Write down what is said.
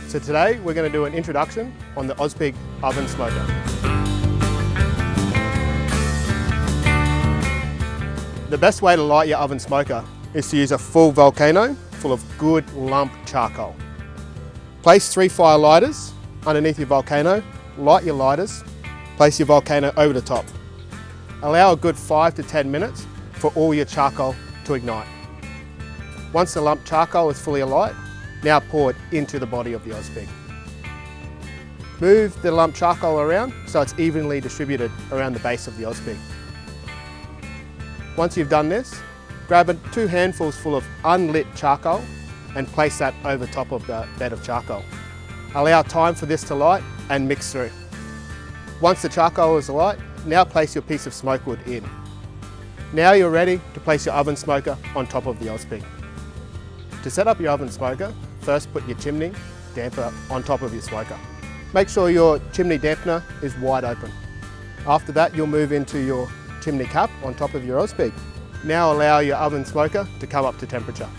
So today we're going to do an introduction on the Ozpig oven smoker. The best way to light your oven smoker is to use a full volcano full of good lump charcoal. Place 3 fire lighters underneath your volcano, light your lighters, place your volcano over the top. Allow a good 5 to 10 minutes for all your charcoal to ignite. Once the lump charcoal is fully alight, now pour it into the body of the Ozpig. Move the lump charcoal around so it's evenly distributed around the base of the Ozpig. Once you've done this, grab 2 handfuls full of unlit charcoal and place that over top of the bed of charcoal. Allow time for this to light and mix through. Once the charcoal is alight, now place your piece of smokewood in. Now you're ready to place your oven smoker on top of the Ozpig. To set up your oven smoker, first put your chimney damper on top of your smoker. Make sure your chimney dampener is wide open. After that, you'll move into your chimney cap on top of your Ozpig. Now allow your oven smoker to come up to temperature.